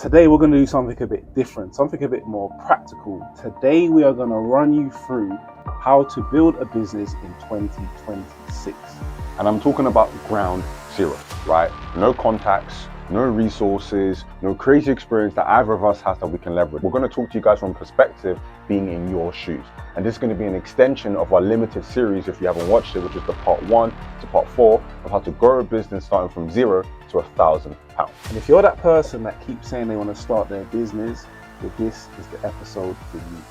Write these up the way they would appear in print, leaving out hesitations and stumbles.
Today we're going to do something a bit different, something a bit more practical. Today we are going to run you through how to build a business in 2026. And I'm talking about ground zero, right? No contacts, no resources, no crazy experience that either of us has that we can leverage. We're going to talk to you guys from perspective being in your shoes. And this is going to be an extension of our limited series, if you haven't watched it, which is the part 1 to part 4 of how to grow a business starting from zero to £1,000. And if you're that person that keeps saying they want to start their business, well, this is the episode for you.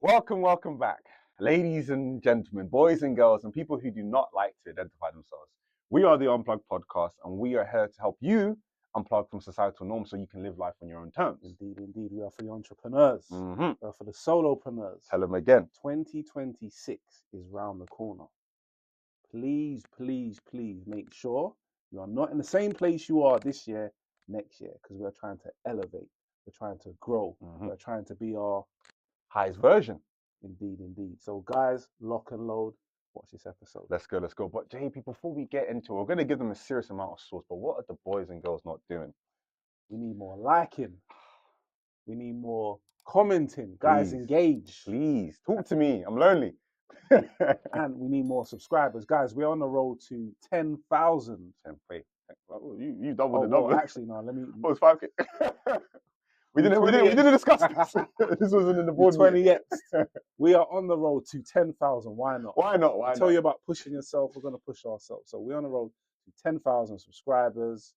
Welcome back, ladies and gentlemen, boys and girls, and people who do not like to identify themselves. We are the Unplugged Podcast, and we are here to help you unplug from societal norms so you can live life on your own terms. Indeed. We are for the entrepreneurs. We are for the solopreneurs. Tell them again. 2026 is round the corner. Please make sure you are not in the same place you are this year, next year, because we're trying to elevate. We're trying to grow. We're trying to be our highest version. Indeed. So guys, lock and load. Watch this episode. Let's go. But JP, before we get into it, we're going to give them a serious amount of sauce. But what are the boys and girls not doing? We need more liking. We need more commenting. Guys, engage. Please, talk to me. I'm lonely. And we need more subscribers. Guys, we're on the road to 10,000. Wait, you doubled the number. Actually, no, let me... Oh, it's 5K. We didn't discuss this. This wasn't in the board. 20x. We are on the road to 10,000. Why not? I tell you about pushing yourself. We're going to push ourselves. So we're on the road to 10,000 subscribers.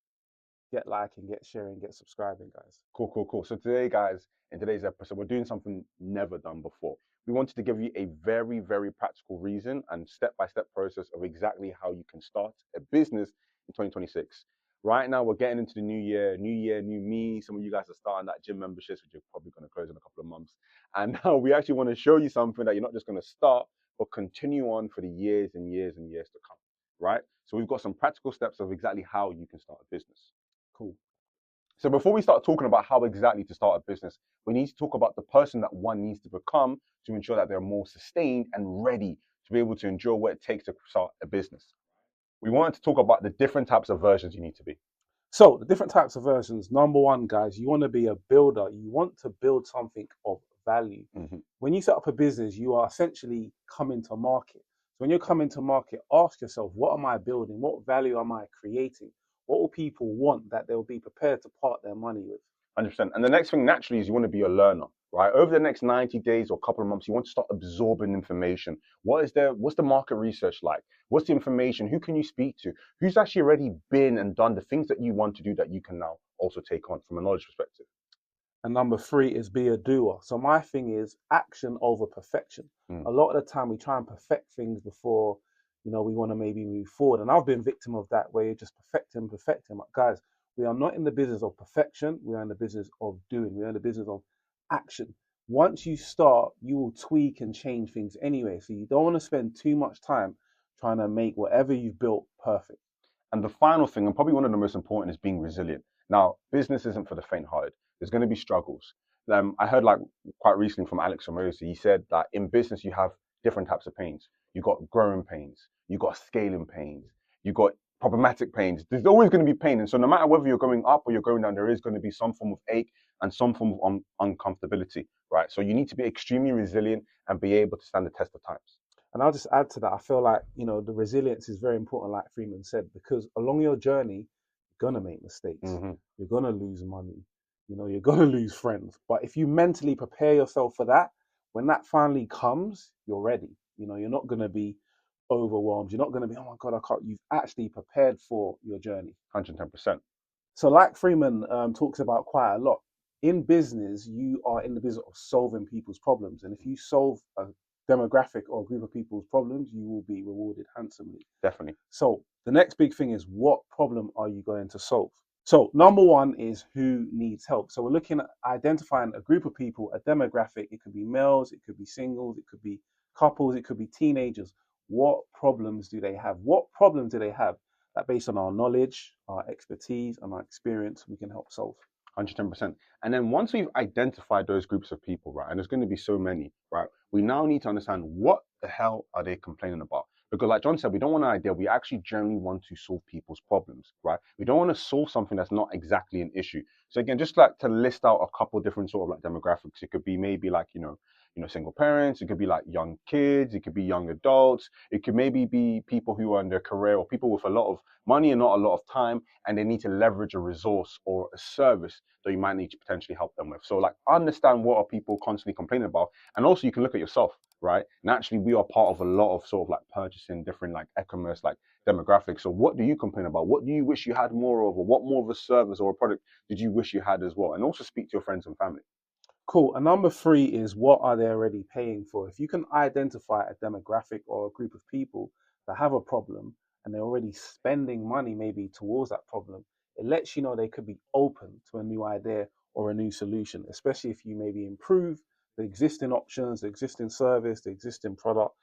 Get liking, get sharing, get subscribing, guys. Cool. So today, guys, in today's episode, we're doing something never done before. We wanted to give you a very, very practical reason and step-by-step process of exactly how you can start a business in 2026. Right now, we're getting into the new year, new me. Some of you guys are starting that gym memberships, which are probably going to close in a couple of months. And now we actually want to show you something that you're not just going to start, but continue on for the years and years and years to come, right? So we've got some practical steps of exactly how you can start a business. Cool. So before we start talking about how exactly to start a business, we need to talk about the person that one needs to become to ensure that they're more sustained and ready to be able to endure what it takes to start a business. We wanted to talk about the different types of versions you need to be. So the different types of versions. Number one, guys, you want to be a builder. You want to build something of value. When you set up a business, you are essentially coming to market. So when you're coming to market, ask yourself, what am I building? What value am I creating? What will people want that they'll be prepared to part their money with? 100%. And the next thing naturally is you want to be a learner, right? Over the next 90 days or a couple of months, you want to start absorbing information. What's the market research like? What's the information? Who can you speak to? Who's actually already been and done the things that you want to do that you can now also take on from a knowledge perspective? And number 3 is be a doer. So my thing is action over perfection. A lot of the time we try and perfect things before, we want to maybe move forward. And I've been victim of that, where you're just perfecting. Guys, we are not in the business of perfection. We are in the business of doing. We are in the business of action. Once you start, you will tweak and change things anyway. So you don't want to spend too much time trying to make whatever you've built perfect. And the final thing, and probably one of the most important, is being resilient. Now, business isn't for the faint-hearted. There's going to be struggles. I heard quite recently from Alex Ramosi, he said that in business you have different types of pains. You've got growing pains, you've got scaling pains, you've got problematic pains. There's always going to be pain. And so no matter whether you're going up or you're going down, there is going to be some form of ache and some form of uncomfortability, right? So you need to be extremely resilient and be able to stand the test of times. And I'll just add to that, I feel like, the resilience is very important, like Freeman said, because along your journey, you're going to make mistakes. You're going to lose money. You're going to lose friends. But if you mentally prepare yourself for that, when that finally comes, you're ready. You're not going to be overwhelmed. You're not going to be, oh my God, I can't. You've actually prepared for your journey. 110%. So like Freeman talks about quite a lot, in business, you are in the business of solving people's problems. And if you solve a demographic or a group of people's problems, you will be rewarded handsomely. Definitely. So the next big thing is, what problem are you going to solve? So number 1 is who needs help. So we're looking at identifying a group of people, a demographic. It could be males, it could be singles, it could be couples, it could be teenagers. What problems do they have? What problems do they have that, based on our knowledge, our expertise, and our experience, we can help solve? 110%. And then once we've identified those groups of people, right, and there's going to be so many, right, we now need to understand what the hell are they complaining about. Because like John said, we don't want an idea. We actually generally want to solve people's problems, right? We don't want to solve something that's not exactly an issue. So again, just like to list out a couple different sort of like demographics. It could be maybe like, single parents. It could be like young kids. It could be young adults. It could maybe be people who are in their career or people with a lot of money and not a lot of time, and they need to leverage a resource or a service that you might need to potentially help them with. So like understand what are people constantly complaining about. And also you can look at yourself, right? Naturally, we are part of a lot of sort of like purchasing different like e-commerce like demographics. So what do you complain about? What do you wish you had more of, or what more of a service or a product did you wish you had as well? And also speak to your friends and family. Cool. And number three is, what are they already paying for? If you can identify a demographic or a group of people that have a problem and they're already spending money maybe towards that problem, it lets you know they could be open to a new idea or a new solution, especially if you maybe improve the existing options, the existing service, the existing product.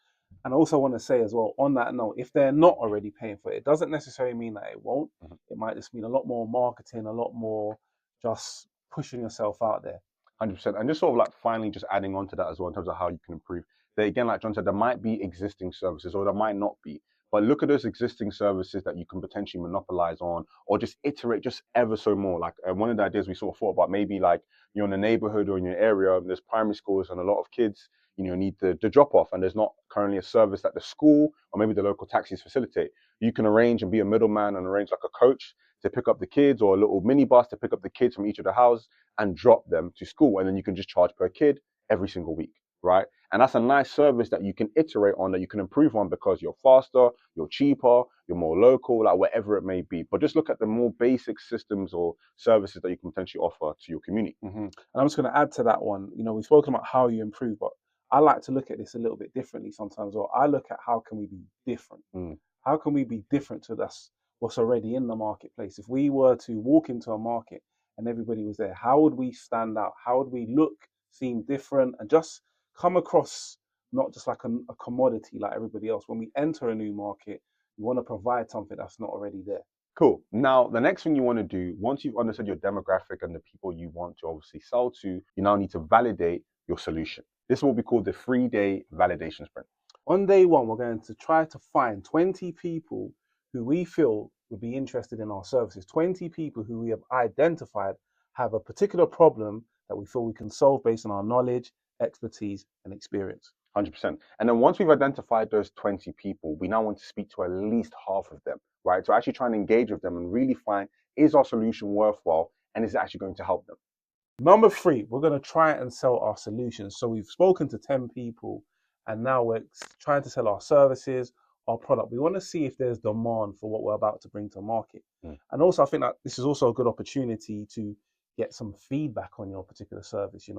And I also want to say as well, on that note, if they're not already paying for it, it doesn't necessarily mean that it won't. Mhm. It might just mean a lot more marketing, a lot more just pushing yourself out there. 100%. And just sort of like finally just adding on to that as well in terms of how you can improve. That again, like John said, there might be existing services or there might not be. But look at those existing services that you can potentially monopolize on or just iterate just ever so more. Like one of the ideas we sort of thought about, maybe like you're in a neighborhood or in your area, there's primary schools and a lot of kids, need the drop off, and there's not currently a service that the school or maybe the local taxis facilitate. You can arrange and be a middleman and arrange like a coach to pick up the kids or a little minibus to pick up the kids from each of the houses and drop them to school. And then you can just charge per kid every single week, right? And that's a nice service that you can iterate on, that you can improve on because you're faster, you're cheaper, you're more local, like whatever it may be. But just look at the more basic systems or services that you can potentially offer to your community. And I'm just going to add to that one. We've spoken about how you improve, but I like to look at this a little bit differently sometimes. Or I look at how can we be different? How can we be different to what's already in the marketplace? If we were to walk into a market and everybody was there, how would we stand out? How would we look, seem different, and just come across not just like a commodity like everybody else? When we enter a new market, we want to provide something that's not already there. Cool. Now, the next thing you want to do, once you've understood your demographic and the people you want to obviously sell to, you now need to validate your solution. This is what we call the 3-day validation sprint. On day one, we're going to try to find 20 people who we feel would be interested in our services, 20 people who we have identified have a particular problem that we feel we can solve based on our knowledge, expertise, and experience. 100%. And then once we've identified those 20 people, we now want to speak to at least half of them, right? So actually try and engage with them and really find, is our solution worthwhile and is it actually going to help them? Number three, we're going to try and sell our solutions. So we've spoken to 10 people and now we're trying to sell our services, our product. We want to see if there's demand for what we're about to bring to market. And also, I think that this is also a good opportunity to get some feedback on your particular service,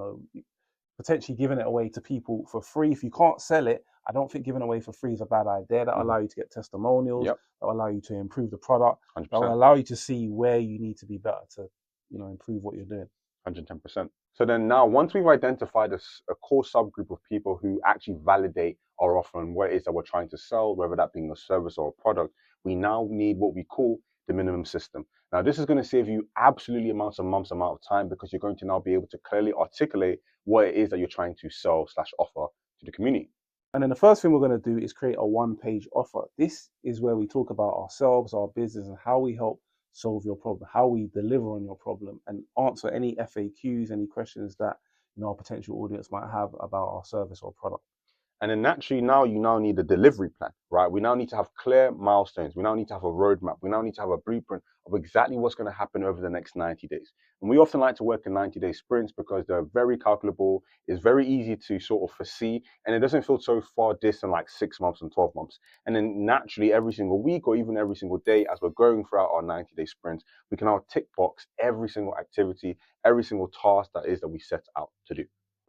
potentially giving it away to people for free. If you can't sell it, I don't think giving away for free is a bad idea. That'll allow you to get testimonials. Yep. That'll allow you to improve the product. 100%. That'll allow you to see where you need to be better to, improve what you're doing. 110%. So then now, once we've identified a core subgroup of people who actually validate our offer and what it is that we're trying to sell, whether that being a service or a product, we now need what we call the minimum system. Now, this is going to save you absolutely months amount of time because you're going to now be able to clearly articulate what it is that you're trying to sell / offer to the community. And then the first thing we're going to do is create a one-page offer. This is where we talk about ourselves, our business, and how we help solve your problem, how we deliver on your problem, and answer any FAQs, any questions that our potential audience might have about our service or product. And then naturally you now need a delivery plan, right? We now need to have clear milestones. We now need to have a roadmap. We now need to have a blueprint of exactly what's going to happen over the next 90 days. And we often like to work in 90-day sprints because they're very calculable. It's very easy to sort of foresee, and it doesn't feel so far distant like 6 months and 12 months. And then naturally every single week or even every single day as we're going throughout our 90-day sprints, we can now tick box every single activity, every single task that we set out to do.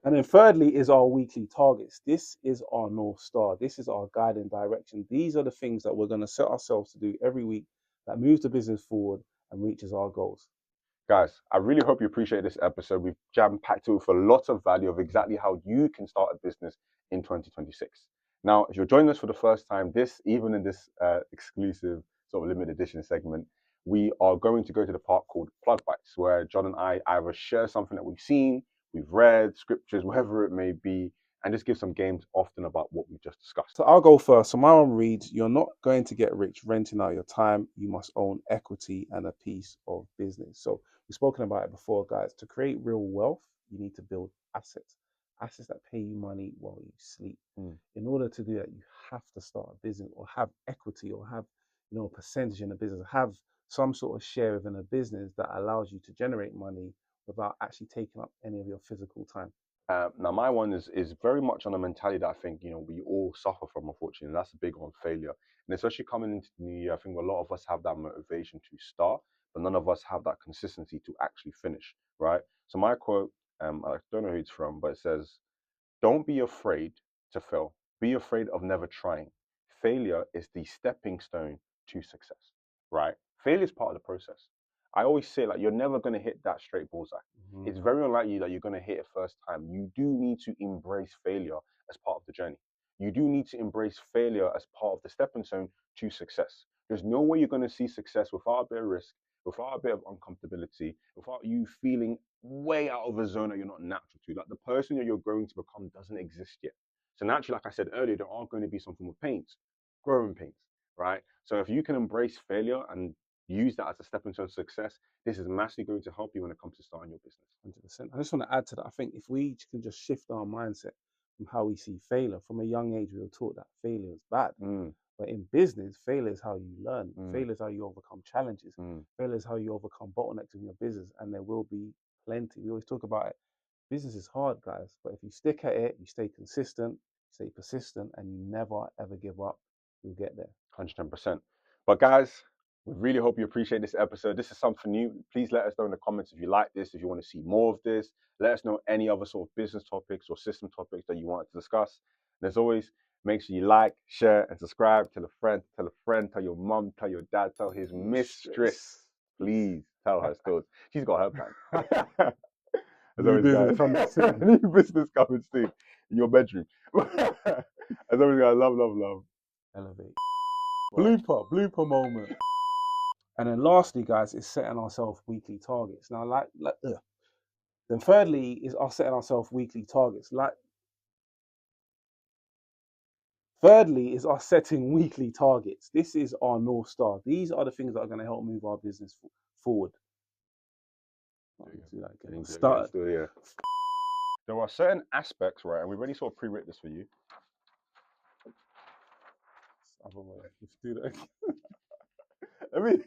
And then thirdly is our weekly targets. This is our North Star. This is our guiding direction. These are the things that we're going to set ourselves to do every week that moves the business forward and reaches our goals. Guys, I really hope you appreciate this episode. We've jam-packed it with a lot of value of exactly how you can start a business in 2026. Now, if you're joining us for the first time, even in this exclusive sort of limited edition segment, we are going to go to the part called Plug Bites, where John and I either share something that we've seen, we've read, scriptures, whatever it may be, and just give some games often about what we just discussed. So I'll go first. So my one reads, you're not going to get rich renting out your time. You must own equity and a piece of business. So we've spoken about it before, guys. To create real wealth, you need to build assets, assets that pay you money while you sleep. In order to do that, you have to start a business or have equity or have, a percentage in a business, have some sort of share within a business that allows you to generate money without actually taking up any of your physical time. Now, my one is very much on a mentality that I think we all suffer from, unfortunately. And that's a big one, failure. And especially coming into the new year, I think a lot of us have that motivation to start, but none of us have that consistency to actually finish, right? So my quote, I don't know who it's from, but it says, "Don't be afraid to fail. Be afraid of never trying. Failure is the stepping stone to success," right? Failure is part of the process. I always say, like, you're never going to hit that straight bullseye. It's very unlikely that you're going to hit it first time. You do need to embrace failure as part of the journey. You do need to embrace failure as part of the stepping stone to success. There's no way you're going to see success without a bit of risk, without a bit of uncomfortability, without you feeling way out of a zone that you're not natural to. Like, the person that you're growing to become doesn't exist yet. So naturally, like I said earlier, there are going to be some form of pains, growing pains, right? So if you can embrace failure and use that as a stepping stone to success, this is massively going to help you when it comes to starting your business. 100%. I just want to add to that. I think if we can just shift our mindset from how we see failure, from a young age, we were taught that failure is bad. But in business, failure is how you learn. Failure is how you overcome challenges. Failure is how you overcome bottlenecks in your business. And there will be plenty. We always talk about it. Business is hard, guys. But if you stick at it, you stay consistent, stay persistent, and you never, ever give up, you'll get there. 110%. But guys, we really hope you appreciate this episode. This is something new. Please let us know in the comments if you like this, if you want to see more of this. Let us know any other sort of business topics or system topics that you want to discuss. And as always, make sure you like, share, and subscribe. Tell a friend, tell your mom, tell your dad, tell his mistress. Please tell her stories. She's got her plan. As always, guys, new business coming soon in your bedroom. As always, guys, love. Elevate. Blooper moment. And then lastly, guys, is setting ourselves weekly targets. Now, then thirdly is us setting ourselves weekly targets. Thirdly is us setting weekly targets. This is our North Star. These are the things that are going to help move our business forward. Start. There are certain aspects, right, and we've already sort of pre-written this for you. Other way. Let's do that. I mean,